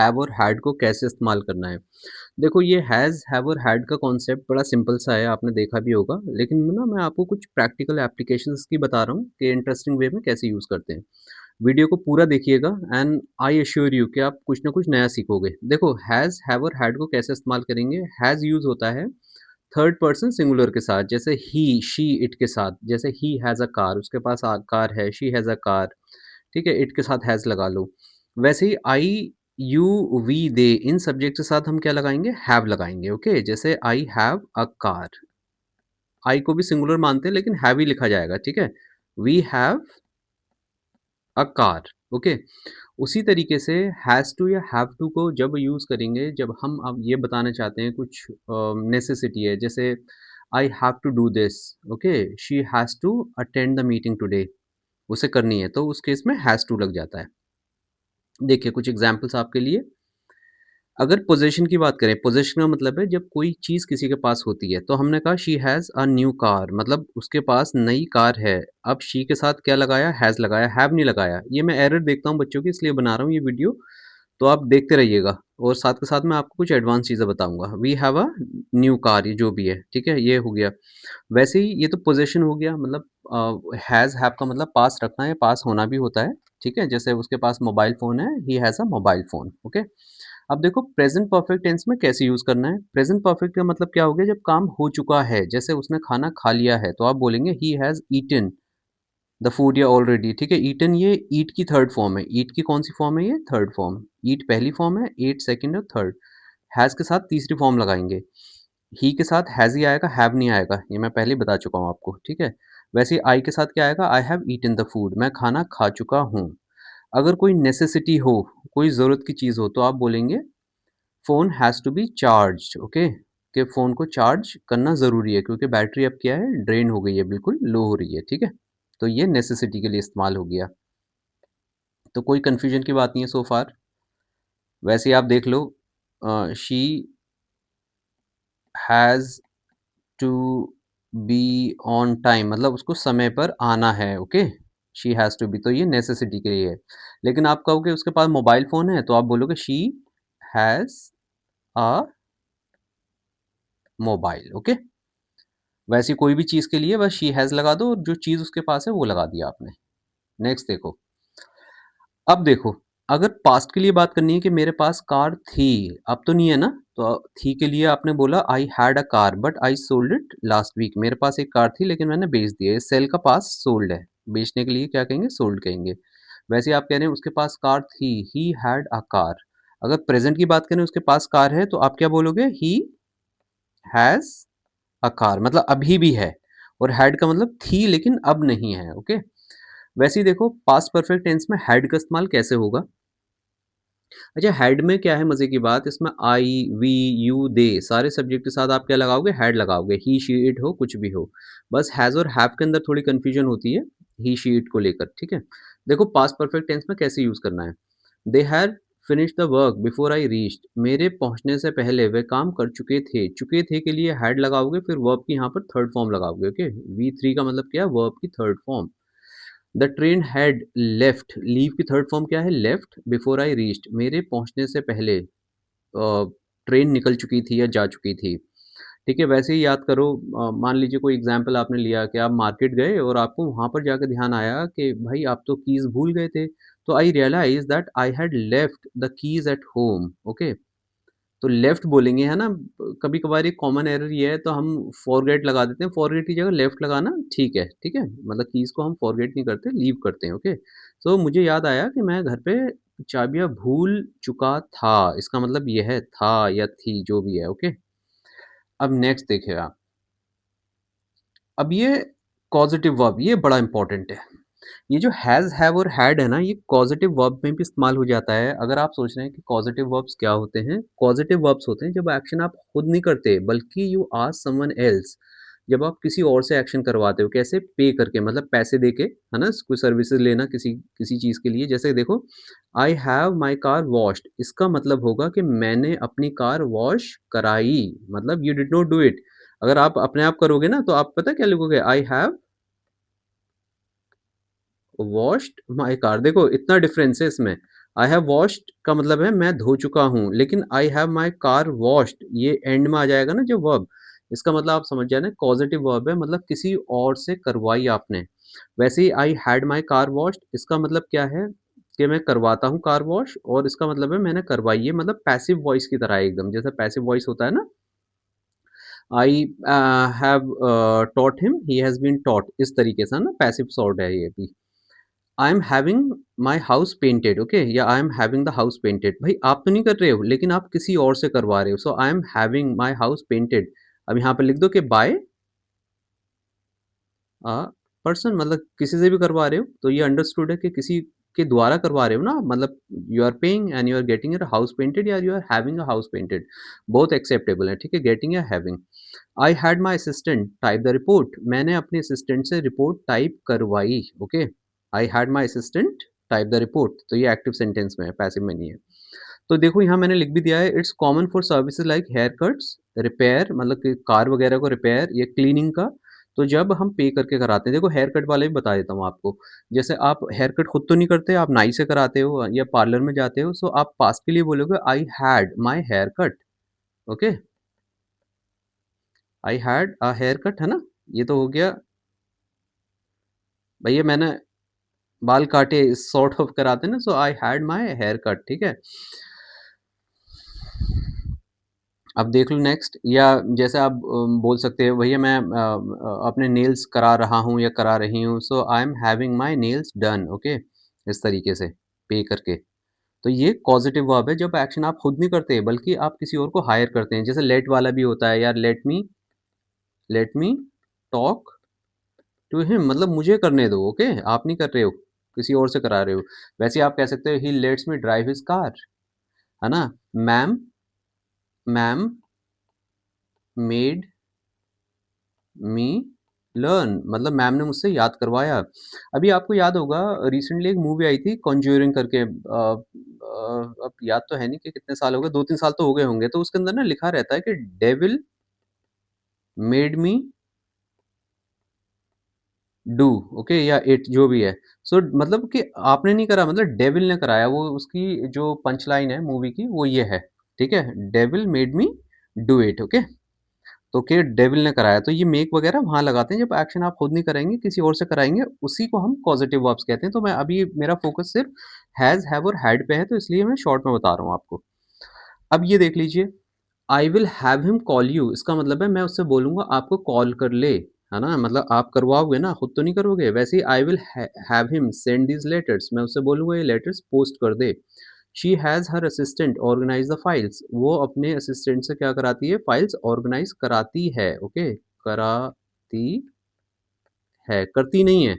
Have और had को कैसे इस्तेमाल करना है। देखो ये हैज़, हैव और हैड का कॉन्सेप्ट बड़ा सिंपल सा है, आपने देखा भी होगा। लेकिन ना मैं आपको कुछ प्रैक्टिकल एप्लीकेशंस की बता रहा हूँ कि इंटरेस्टिंग वे में कैसे यूज़ करते हैं। वीडियो को पूरा देखिएगा एंड आई एश्योर यू कि आप कुछ ना कुछ नया सीखोगे। देखो हैज़, हैव और हैड को कैसे इस्तेमाल करेंगे। हैज़ यूज़ होता है थर्ड पर्सन सिंगुलर के साथ, जैसे ही, शी, इट के साथ। जैसे ही हैज़ अ कार, उसके पास कार है, शी हैज़ अ कार, ठीक है? इट के साथ हैज़ लगा लो। वैसे ही आई, यू, वी, दे इन सब्जेक्ट के साथ हम क्या लगाएँगे? हैव लगाएँगे, ओके? जैसे आई हैव अ कार, आई को भी सिंगुलर मानते हैं लेकिन हैव ही लिखा जाएगा, ठीक है? We have a car, okay? उसी तरीके से हैज़ टू या हैव टू को जब यूज़ करेंगे, जब हम अब ये बताना चाहते हैं कुछ नेसेसिटी है, जैसे I have to do this, okay? She has to attend the meeting today, उसे करनी है, तो उस केस में हैज़ टू लग जाता है। देखिए कुछ एग्ज़ाम्पल्स आपके लिए। अगर पोज़ेशन की बात करें, पोज़ेशन का मतलब है जब कोई चीज़ किसी के पास होती है, तो हमने कहा she has a new car, मतलब उसके पास नई कार है। अब शी के साथ क्या लगाया? हैज़ लगाया, हैव नहीं लगाया। ये मैं एरर देखता हूँ बच्चों की, इसलिए बना रहा हूँ ये वीडियो, तो आप देखते रहिएगा और साथ के साथ मैं आपको कुछ एडवांस चीज़ें बताऊँगा। We have a new car, ये जो भी है, ठीक है? ये हो गया। वैसे ही ये तो पोज़ेशन हो गया, मतलब हैज़, हैव का मतलब पास रखना या पास होना भी होता है, ठीक है? जैसे उसके पास मोबाइल फ़ोन है, he has a mobile phone, okay? अब देखो प्रेज़ेंट परफ़ेक्ट टेंस में कैसे यूज़ करना है। प्रेज़ेंट परफ़ेक्ट का मतलब क्या हो गया, जब काम हो चुका है, जैसे उसने खाना खा लिया है, तो आप बोलेंगे he has eaten the food या ऑलरेडी, ठीक है? ईटन ये ईट की थर्ड फ़ॉर्म है। ईट की कौन-सी फ़ॉर्म है ये? Third form. ईट पहली फ़ॉर्म है, ईट सेकंड और थर्ड। हैज़ के साथ तीसरी फ़ॉर्म लगाएँगे। ही के साथ हैज़ ही आएगा, हैव नहीं आएगा, ये मैं पहले ही बता चुका हूँ आपको, ठीक है? वैसे ही आई के साथ क्या आएगा? I have eaten the food, मैं खाना खा चुका हूँ। अगर कोई नेसेसिटी हो, कोई ज़रूरत की चीज़ हो, तो आप बोलेंगे phone has to be charged, okay? कि फ़ोन को चार्ज करना ज़रूरी है क्योंकि बैटरी अब क्या है? ड्रेन हो गई है, बिल्कुल लो हो रही है, ठीक है? तो ये नेसेसिटी के लिए इस्तेमाल हो गया। तो कोई कन्फ्यूज़न की बात नहीं है सो फार। वैसे ही आप देख लो she has to be on time, मतलब उसको समय पर आना है, okay? She has to be, तो ये नेसेसिटी के लिए है। लेकिन आप कहोगे उसके पास मोबाइल फ़ोन है, तो आप बोलोगे she has a mobile, okay? वैसी कोई भी चीज़ के लिए बस शी हैज़ लगा दो और जो चीज़ उसके पास है वो लगा दिया आपने। नेक्स्ट देखो, अब देखो, अगर पास्ट के लिए बात करनी है कि मेरे पास कार थी, अब तो नहीं है ना, तो थी के लिए आपने बोला I had a car but I sold it last week, मेरे पास एक कार थी लेकिन मैंने बेच दी है। सेल का पास सोल्ड है, बेचने के लिए क्या कहेंगे? सोल्ड कहेंगे। वैसे ही आप कह रहे हैं उसके पास कार थी, ही हैड अ कार। अगर प्रेजेंट की बात करें उसके पास कार है, तो आप क्या बोलोगे? ही हैज़ अ कार, मतलब अभी भी है, और हैड का मतलब थी लेकिन अब नहीं है, ओके? वैसे ही देखो पास्ट परफेक्ट टेंस में हैड का इस्तेमाल कैसे होगा। अच्छा, हेड में क्या है मज़े की बात, इसमें आई, वी, यू, दे सारे सब्जेक्ट के साथ आप क्या लगाओगे? हेड लगाओगे। ही, शी, इट हो, कुछ भी हो। बस हैज़ और हैव के अंदर थोड़ी कन्फ्यूजन होती है, ही, शी, इट को लेकर, ठीक है? देखो पास्ट परफेक्ट टेंस में कैसे यूज़ करना है। They had finished the work before I reached, मेरे पहुँचने से पहले वे काम कर चुके थे। चुके थे के लिए हैड लगाओगे, फिर वर्ब की यहाँ पर थर्ड फॉर्म लगाओगे, ओके? वी थ्री का मतलब क्या है? वर्ब की third form. The train had left, leave की थर्ड फॉर्म क्या है? लेफ्ट बिफोर आई रीच्ड, मेरे पहुँचने से पहले ट्रेन निकल चुकी थी या जा चुकी थी। ठीक है, वैसे ही याद करो, मान लीजिए कोई एग्ज़ाम्पल आपने लिया कि आप मार्केट गए और आपको वहाँ पर जाकर ध्यान आया कि भाई आप तो कीज़ भूल गए थे। तो I realise that I had left the keys at home, okay? तो लेफ्ट बोलेंगे, है ना? कभी-कभार एक कॉमन एरर ये है, तो हम फॉरगेट लगा देते हैं, फॉरगेट की जगह लेफ्ट लगाना ठीक है, ठीक है? मतलब कीज़ को हम फॉरगेट नहीं करते, लीव करते हैं, ओके? तो मुझे याद आया कि मैं घर पे चाबियाँ भूल चुका था, इसका मतलब ये है था या थी, जो भी है, ओके? अब नेक्स्ट देखिए आप, अब ये कॉज़ेटिव वर्ब, ये बड़ा इम्पोर्टेंट है। ये जो हैज़, हैव और हैड है ना, ये कॉज़ेटिव वर्ब में भी इस्तेमाल हो जाता है। अगर आप सोच रहे हैं कि कॉज़ेटिव वर्ब्स क्या होते हैं, कॉज़ेटिव वर्ब्स होते हैं जब एक्शन आप खुद नहीं करते बल्कि यू आस्क समवन एल्स, जब आप किसी और से एक्शन करवाते हो। कैसे? पे करके, मतलब पैसे देके, है ना? कोई सर्विसेज़ लेना किसी किसी चीज़ के लिए। जैसे देखो, I have my car washed, इसका मतलब होगा कि मैंने अपनी कार वॉश कराई, मतलब you did not do it. अगर आप अपने आप करोगे ना, तो आप पता है क्या लिखोगे? I have washed my car, देखो इतना डिफरेंस है इसमें। आई हैव वॉश्ड का मतलब है मैं धो चुका हूँ, लेकिन I have my car washed ये एंड में आ जाएगा ना जो वर्ब, इसका मतलब आप समझ जाना कॉज़ेटिव वर्ब है मतलब किसी और से करवाई आपने। वैसे ही I had my car washed इसका मतलब क्या है कि मैं करवाता हूँ कार वॉश और इसका मतलब है मैंने करवाई है मतलब पैसिव वॉइस की तरह है एकदम, जैसे पैसिव वॉइस होता है ना, I have taught him, he has been taught इस तरीके से ना पैसिव सॉर्ट है ये भी। I am having my house painted okay या I am having the house painted भाई आप तो नहीं कर रहे हो लेकिन आप किसी और से करवा रहे हो so I am having my house painted. अब यहाँ पे लिख दो कि बाय अ पर्सन मतलब किसी से भी करवा रहे हो तो ये अंडरस्टूड है कि किसी के द्वारा करवा रहे हो ना मतलब you are paying and you are getting your house painted या you are having a house painted बहुत एक्सेप्टेबल है ठीक है गेटिंग या having. I had my assistant type the report मैंने अपने असिस्टेंट से रिपोर्ट टाइप करवाई okay. I had my assistant type the report तो ये एक्टिव सेंटेंस में है पैसिव में नहीं है। तो देखो यहाँ मैंने लिख भी दिया है it's common for services like hair cuts repair मतलब कि कार वगैरह को रिपेयर या क्लीनिंग का। तो जब हम पे करके कराते हैं देखो हेयर कट वाले भी बता देता हूँ आपको। जैसे आप हेयर कट खुद तो नहीं करते आप नाई से कराते हो या पार्लर में जाते हो सो आप पास्ट के लिए बोलोगे I had my hair cut okay. I had a hair cut है ना ये तो हो गया भैया मैंने बाल काटे सॉर्ट ऑफ कराते हैं ना so I had my hair cut ठीक है। अब देख लो नेक्स्ट या जैसे आप बोल सकते हो भैया मैं अपने नेल्स करा रहा हूँ या करा रही हूँ so I am having my nails done okay इस तरीके से पे करके। तो ये पॉजिटिव वर्ब है जब एक्शन आप खुद नहीं करते बल्कि आप किसी और को हायर करते हैं जैसे लेट वाला भी होता है यार let me talk to him मतलब मुझे करने दो ओके आप नहीं कर रहे हो किसी और से करा रहे हो। वैसे आप कह सकते हो he lets me drive his car है ना। Ma'am ma'am made me learn मतलब मैम ने मुझसे याद करवाया। अभी आपको याद होगा रिसेंटली एक मूवी आई थी कॉन्ज्यूरिंग करके अब याद तो है नहीं कि कितने साल हो गए 2-3 साल तो हो गए होंगे तो उसके अंदर ना लिखा रहता है कि devil made me do okay या इट जो भी है। सो मतलब कि आपने नहीं करा मतलब डेविल ने कराया वो उसकी जो पंच लाइन है मूवी की वो ये है ठीक है devil made me do it okay. तो कि डेविल ने कराया तो ये मेक वगैरह वहाँ लगाते हैं जब एक्शन आप खुद नहीं करेंगे किसी और से कराएंगे उसी को हम पॉजिटिव वर्ब्स कहते हैं। तो मैं अभी मेरा फोकस सिर्फ हैज़ हैव और हैड पे है तो इसलिए मैं शॉर्ट में बता रहा हूँ आपको। अब ये देख लीजिए आई will have him call you इसका मतलब है मैं उससे बोलूँगा आपको कॉल कर ले है ना मतलब आप करवाओगे ना खुद तो नहीं करोगे। वैसे ही I will have him send these letters मैं उससे बोलूँगा ये लेटर्स पोस्ट कर दे। She has her assistant organise the files वो अपने असिस्टेंट से क्या कराती है फाइल्स ऑर्गेनाइज कराती है ओके कराती है करती नहीं है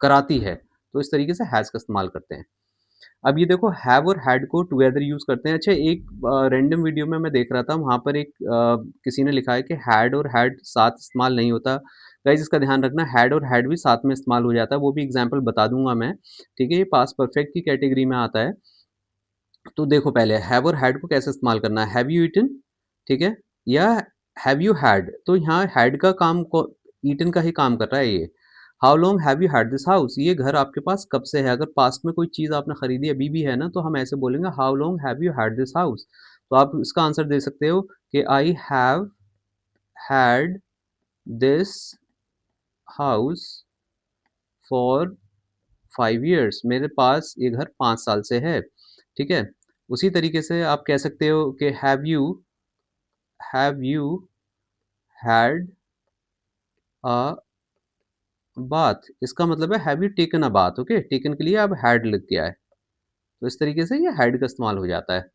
कराती है। तो इस तरीके से हैज़ का इस्तेमाल करते हैं। अब ये देखो हैव और हैड को टुगेदर यूज़ करते हैं। अच्छा एक रैंडम वीडियो में मैं देख रहा था वहाँ पर एक किसी ने लिखा है कि हैड और हैड साथ इस्तेमाल नहीं होता। गाइज़ इसका ध्यान रखना हैड और हैड भी साथ में इस्तेमाल हो जाता है वो भी एग्ज़ाम्पल बता दूँगा मैं। ठीक है? ये पास्ट परफेक्ट की कैटेगरी में आता है। तो देखो पहले हैव और हैड को कैसे इस्तेमाल करना है। हैव यू ईटन ठीक है? या हैव यू हैड तो यहाँ हैड का काम को ईटन का ही काम कर रहा है ये। How long have you had this house ये घर आपके पास कब से है? अगर पास्ट में कोई चीज़ आपने खरीदी अभी भी है ना तो हम ऐसे बोलेंगे how long have you had this house. तो आप इसका आंसर दे सकते हो कि I have had this house for 5 years मेरे पास ये घर 5 साल से है। ठीक है? उसी तरीके से आप कह सकते हो कि have you had a bath इसका मतलब है have you taken a bath okay taken के लिए अब हैड लग गया है। तो इस तरीके से ये हैड का इस्तेमाल हो जाता है।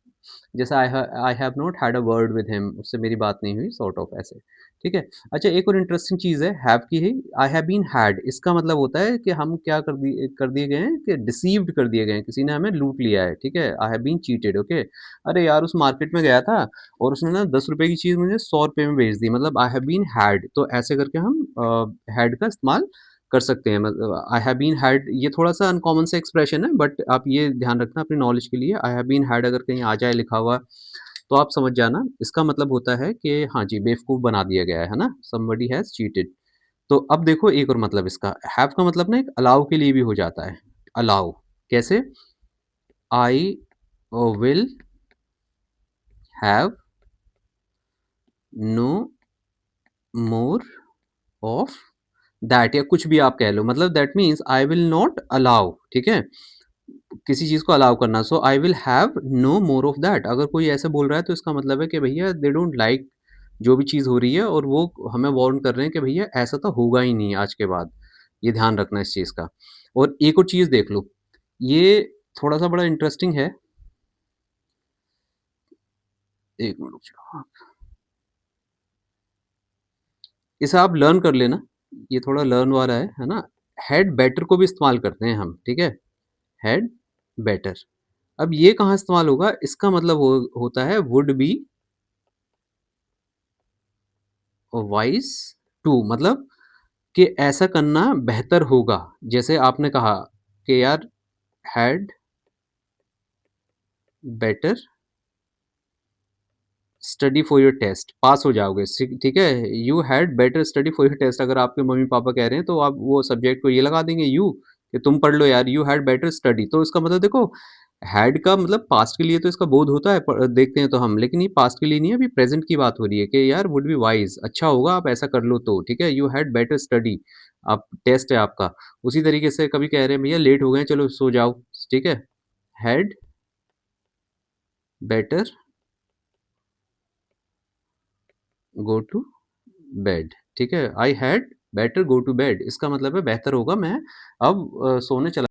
जैसे I have not had a word with him उससे मेरी बात नहीं हुई सॉर्ट ऑफ ऐसे। ठीक है? अच्छा एक और इंटरेस्टिंग चीज़ है हैव की ही आई हैव बीन हैड इसका मतलब होता है कि हम क्या कर दिए गए हैं कि डिसीव्ड कर दिए गए हैं किसी ने हमें लूट लिया है। ठीक है? I have been cheated okay. अरे यार उस मार्केट में गया था और उसने ना ₹10 की चीज़ मुझे ₹100 में बेच दी मतलब आई हैव बीन हैड तो ऐसे करके हम हैड का इस्तेमाल कर सकते हैं मतलब आई हैव बीन हैड ये थोड़ा-सा अनकॉमन सा एक्सप्रेशन है बट आप ये ध्यान रखना अपनी नॉलेज के लिए आई हैव बीन हैड अगर कहीं आ जाए लिखा हुआ तो आप समझ जाना इसका मतलब होता है कि हाँ जी, बेवकूफ़ बना दिया गया है ना? Somebody has cheated. तो अब देखो एक और मतलब इसका हैव का मतलब ना एक अलाउ के लिए भी हो जाता है। अलाउ कैसे? I will have no more of that, या कुछ भी आप कह लो, मतलब that means I will not allow, ठीक है, किसी चीज को अलाउ करना। So I will have no more of that, अगर कोई ऐसे बोल रहा है तो इसका मतलब है कि भैया दे डोंट लाइक जो भी चीज हो रही है, और वो हमें वार्न कर रहे हैं कि भैया ऐसा तो होगा ही नहीं आज के बाद, ये ध्यान रखना इस चीज का। और एक और चीज देख लो, ये थोड़ा सा बड़ा इंटरेस्टिंग है, एक मिनट रुक जाओ, इसे आप लर्न कर लेना, ये थोड़ा लर्न वाला है ना। हैड बेटर को भी इस्तेमाल करते हैं हम, ठीक है, हैड बेटर। अब ये कहाँ इस्तेमाल होगा, इसका मतलब होता है वुड बी वाइज टू, मतलब कि ऐसा करना बेहतर होगा। जैसे आपने कहा कि यार had better study for your test, pass हो जाओगे, ठीक है, you had better study for your test, अगर आपके मम्मी पापा कह रहे हैं तो आप वो सब्जेक्ट को ये लगा देंगे यू, कि तुम पढ़ लो यार, यू हैड बेटर स्टडी। तो इसका मतलब देखो, हैड का मतलब पास्ट के लिए तो इसका बोध होता है, देखते हैं तो हम, लेकिन ये पास्ट के लिए नहीं है, अभी प्रेजेंट की बात हो रही है कि यार वुड बी वाइज, अच्छा होगा आप ऐसा कर लो तो, ठीक है, यू हैड बेटर स्टडी, आप टेस्ट है आपका। उसी तरीके से कभी कह रहे हैं भैया लेट हो गए चलो सो जाओ, ठीक है, had better go to bed, ठीक है, I had better go to bed, इसका मतलब है बेहतर होगा मैं अब सोने चला